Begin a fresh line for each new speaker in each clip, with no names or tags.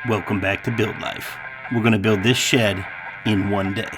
Welcome back to Build Life. We're going to build this shed in one day.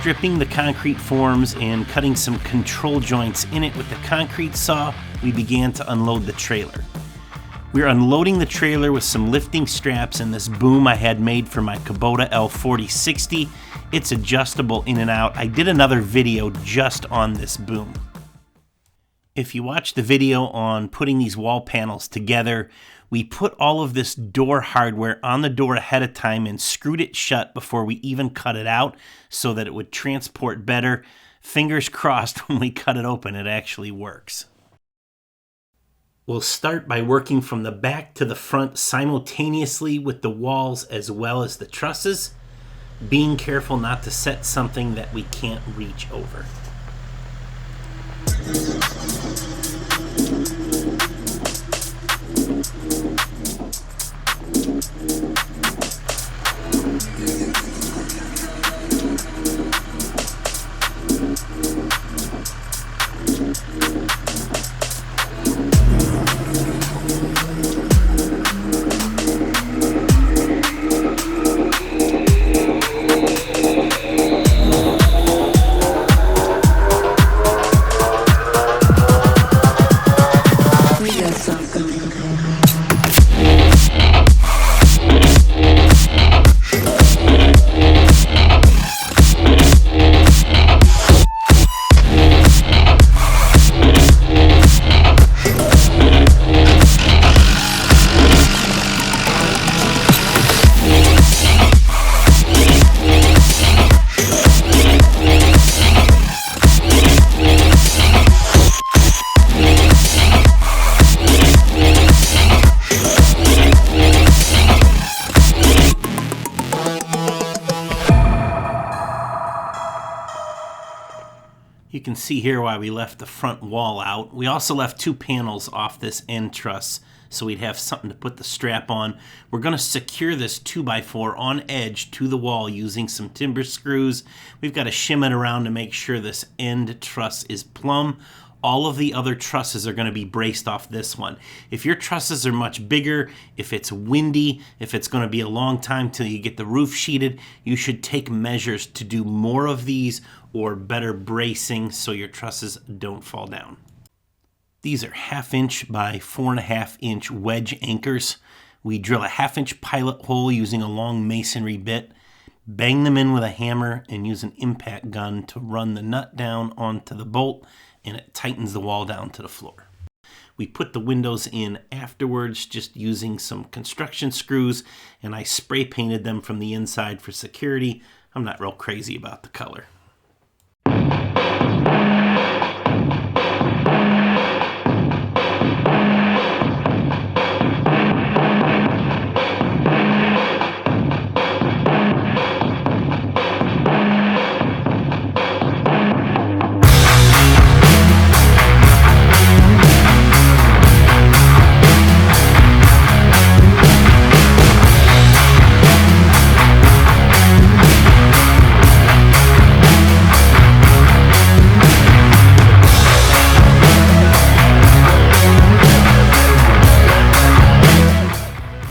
Stripping the concrete forms and cutting some control joints in it with the concrete saw, we began to unload the trailer. We're unloading the trailer with some lifting straps and this boom I had made for my Kubota L4060. It's adjustable in and out. I did another video just on this boom. If you watch the video on putting these wall panels together, we put all of this door hardware on the door ahead of time and screwed it shut before we even cut it out so that it would transport better. Fingers crossed when we cut it open, it actually works. We'll start by working from the back to the front simultaneously with the walls as well as the trusses, being careful not to set something that we can't reach over. You can see here why we left the front wall out. We also left two panels off this end truss so we'd have something to put the strap on. We're going to secure this 2x4 on edge to the wall using some timber screws. We've got to shim it around to make sure this end truss is plumb. All of the other trusses are going to be braced off this one. If your trusses are much bigger, if it's windy, if it's going to be a long time till you get the roof sheeted, you should take measures to do more of these or better bracing so your trusses don't fall down. These are 1/2 inch by 4.5 inch wedge anchors. We drill a 1/2 inch pilot hole using a long masonry bit, bang them in with a hammer, and use an impact gun to run the nut down onto the bolt, and it tightens the wall down to the floor. We put the windows in afterwards just using some construction screws, and I spray painted them from the inside for security. I'm not real crazy about the color.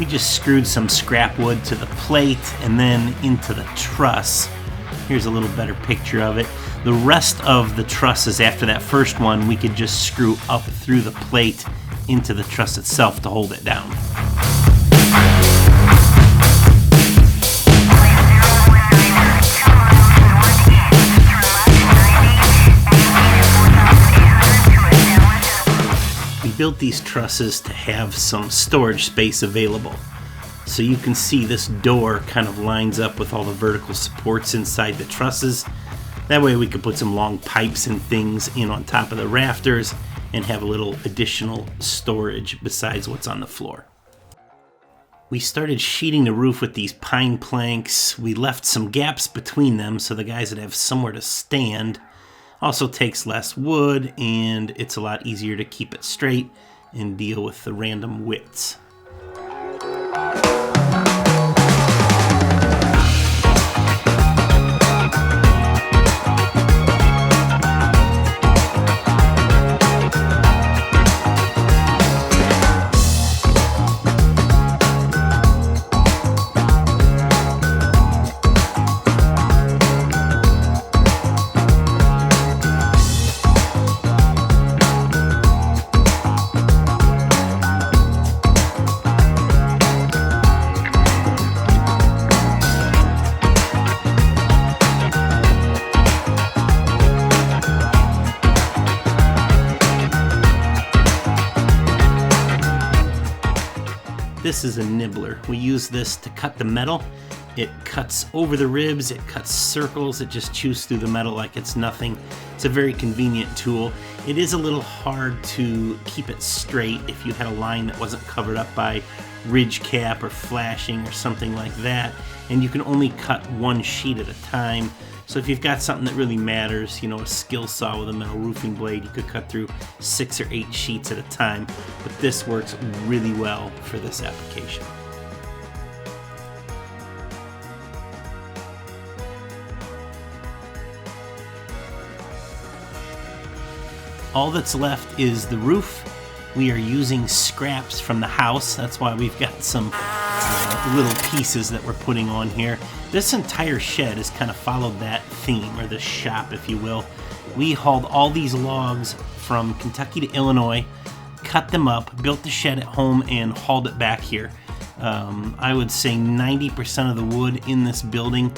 Just screwed some scrap wood to the plate and then into the truss. Here's a little better picture of it. The rest of the trusses after that first one, we could just screw up through the plate into the truss itself to hold it down. We built these trusses to have some storage space available. So you can see this door kind of lines up with all the vertical supports inside the trusses. That way we could put some long pipes and things in on top of the rafters and have a little additional storage besides what's on the floor. We started sheeting the roof with these pine planks. We left some gaps between them so the guys would have somewhere to stand. Also takes less wood, and it's a lot easier to keep it straight and deal with the random widths. This is a nibbler. We use this to cut the metal. It cuts over the ribs, it cuts circles, it just chews through the metal like it's nothing. It's a very convenient tool. It is a little hard to keep it straight if you had a line that wasn't covered up by ridge cap or flashing or something like that, and you can only cut one sheet at a time. So if you've got something that really matters, a skill saw with a metal roofing blade, you could cut through 6 or 8 sheets at a time, but this works really well for this application. All that's left is the roof. We are using scraps from the house. That's why we've got some little pieces that we're putting on here. This entire shed has kind of followed that theme, or the shop, if you will. We hauled all these logs from Kentucky to Illinois, cut them up, built the shed at home, and hauled it back here. I would say 90% of the wood in this building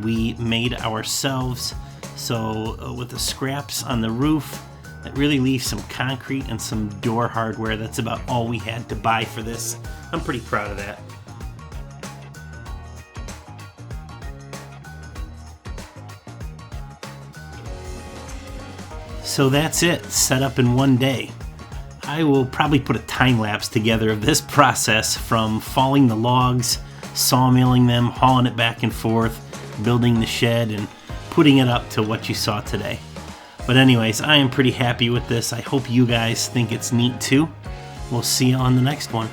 we made ourselves. So with the scraps on the roof, that really leaves some concrete and some door hardware. That's about all we had to buy for this. I'm pretty proud of that. So that's it, set up in one day. I will probably put a time lapse together of this process from falling the logs, sawmilling them, hauling it back and forth, building the shed, and putting it up to what you saw today. But anyways, I am pretty happy with this. I hope you guys think it's neat too. We'll see you on the next one.